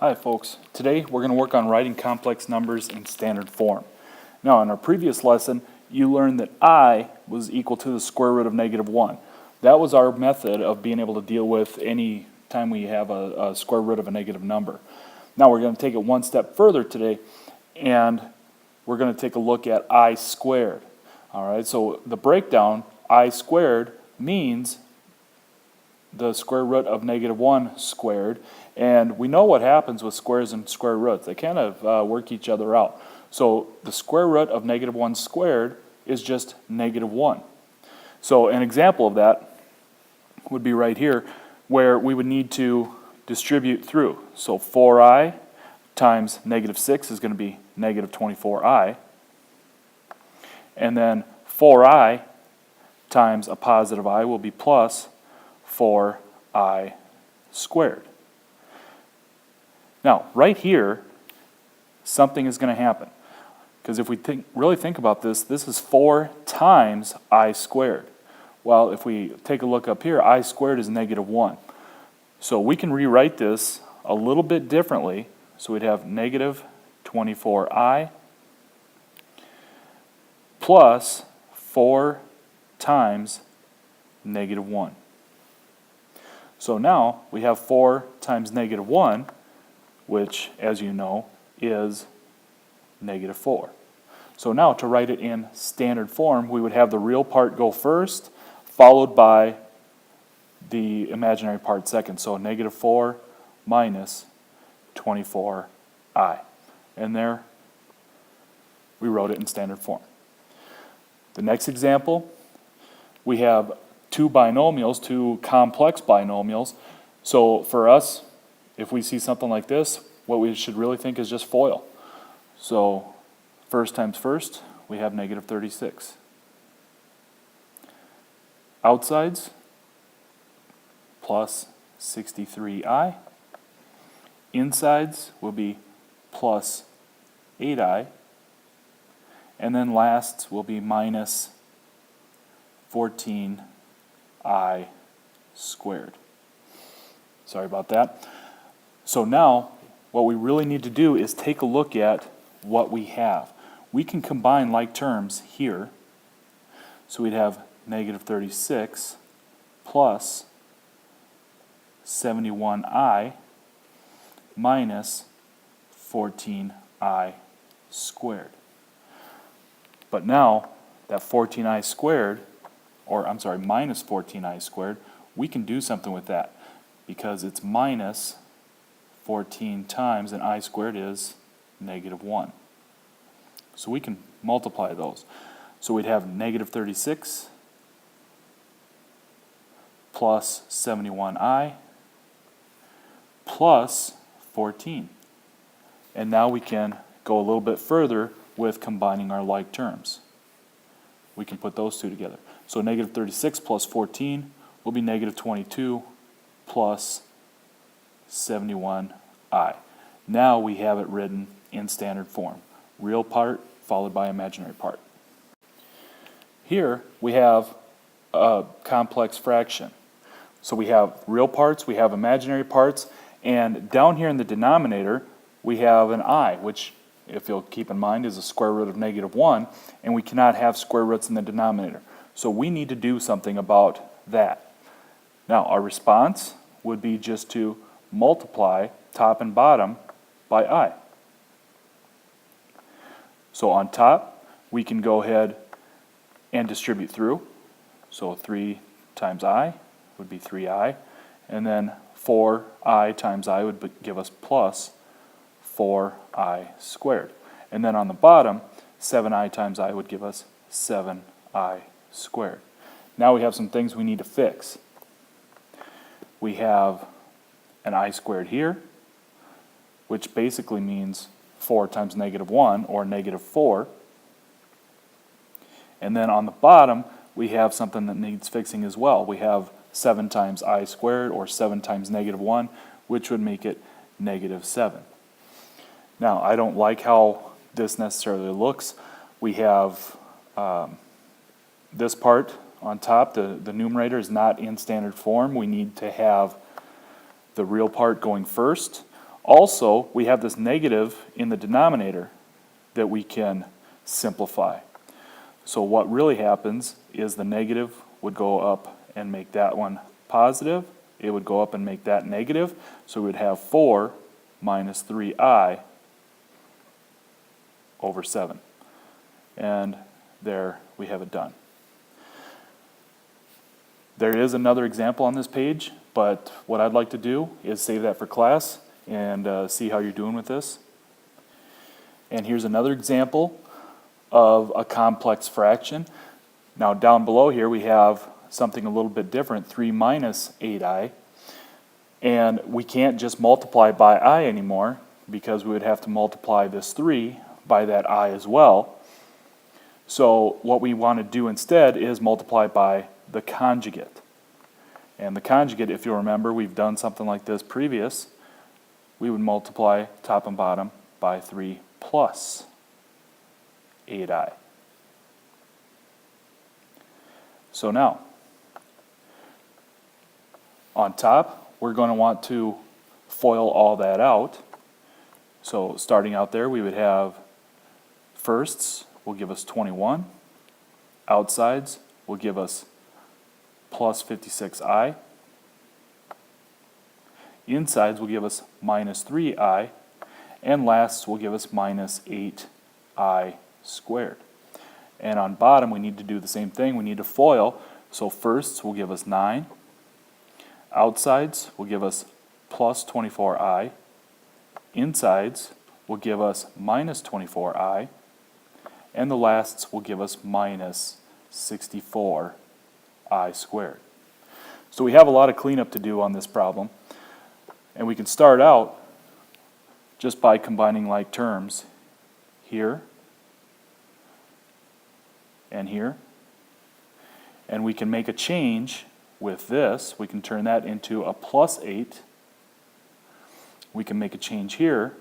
Hi folks, today we're going to work on writing complex numbers in standard form. Now in our previous lesson you learned that I was equal to the square root of -1. That was our method of being able to deal with any time we have a square root of a negative number. Now we're going to take it one step further today and we're going to take a look at I squared. Alright, so the breakdown I squared means the square root of -1 squared, and we know what happens with squares and square roots. They kind of work each other out. So the square root of -1 squared is just -1. So an example of that would be right here, where we would need to distribute through. So 4i times -6 is going to be -24i, and then 4i times a positive I will be plus 4i squared. Now, right here, something is going to happen. Because if we really think about this, this is 4 times I squared. Well, if we take a look up here, I squared is -1. So we can rewrite this a little bit differently. So we'd have -24i plus 4 times -1. So now we have 4 times -1, which, as you know, is -4. So now to write it in standard form, we would have the real part go first, followed by the imaginary part second. So -4 minus 24i. And there we wrote it in standard form. The next example, we have two binomials, two complex binomials. So for us, if we see something like this, what we should really think is just FOIL. So first times first, we have -36. Outsides, plus 63i. Insides will be plus 8i. And then lasts will be minus 14i squared. Sorry about that. So now what we really need to do is take a look at what we have. We can combine like terms here. So we'd have -36 plus 71i minus 14i squared. But now that 14i squared, or I'm sorry, minus 14i squared, we can do something with that because it's minus 14 times, and I squared is -1. So we can multiply those. So we'd have -36 plus 71i plus 14. And now we can go a little bit further with combining our like terms. We can put those two together. So -36 plus 14 will be -22 plus 71i. Now we have it written in standard form. Real part followed by imaginary part. Here we have a complex fraction. So we have real parts, we have imaginary parts, and down here in the denominator we have an I, which, if you'll keep in mind, is a square root of -1, and we cannot have square roots in the denominator. So we need to do something about that. Now our response would be just to multiply top and bottom by I. So on top we can go ahead and distribute through. So 3 times I would be 3i, and then 4i times I would give us plus 4i squared. And then on the bottom, 7i times I would give us 7i squared. Now we have some things we need to fix. We have an I squared here, which basically means 4 times -1, or -4. And then on the bottom, we have something that needs fixing as well. We have 7 times I squared, or 7 times -1, which would make it -7. Now, I don't like how this necessarily looks. We have this part on top, the numerator is not in standard form. We need to have the real part going first. Also, we have this negative in the denominator that we can simplify. So what really happens is the negative would go up and make that one positive. It would go up and make that negative. So we would have 4 minus 3i over 7. And there we have it done. There is another example on this page, but what I'd like to do is save that for class and see how you're doing with this. And here's another example of a complex fraction. Now down below here we have something a little bit different, 3 minus 8i. And we can't just multiply by I anymore because we would have to multiply this 3 by that I as well. So what we want to do instead is multiply by the conjugate. And the conjugate, if you'll remember, we've done something like this previous. We would multiply top and bottom by 3 plus 8i. So now, on top, we're going to want to FOIL all that out. So starting out there, we would have firsts will give us 21. Outsides will give us plus 56i. Insides will give us minus 3i. And lasts will give us minus 8i squared. And on bottom, we need to do the same thing. We need to FOIL. So firsts will give us 9. Outsides will give us plus 24i. Insides will give us minus 24i. And the lasts will give us minus 64i squared. So we have a lot of cleanup to do on this problem. And we can start out just by combining like terms here and here. And we can make a change with this. We can turn that into a plus 8. We can make a change here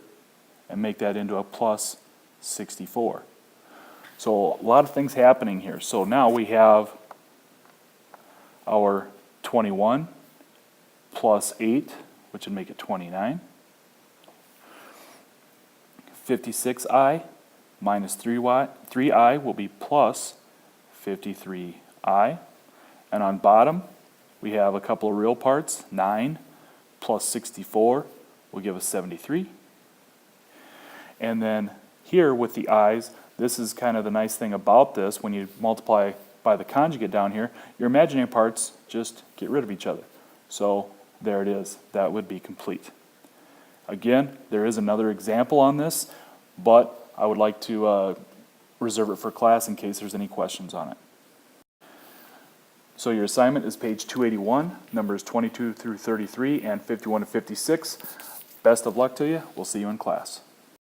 and make that into a plus 64. So a lot of things happening here. So now we have our 21 plus 8, which would make it 29. 56i minus 3i will be plus 53i. And on bottom, we have a couple of real parts. 9 plus 64 will give us 73. And then here with the i's, this is kind of the nice thing about this. When you multiply by the conjugate down here, your imaginary parts just get rid of each other. So there it is. That would be complete. Again, there is another example on this, but I would like to reserve it for class in case there's any questions on it. So your assignment is page 281, numbers 22 through 33 and 51 to 56. Best of luck to you. We'll see you in class.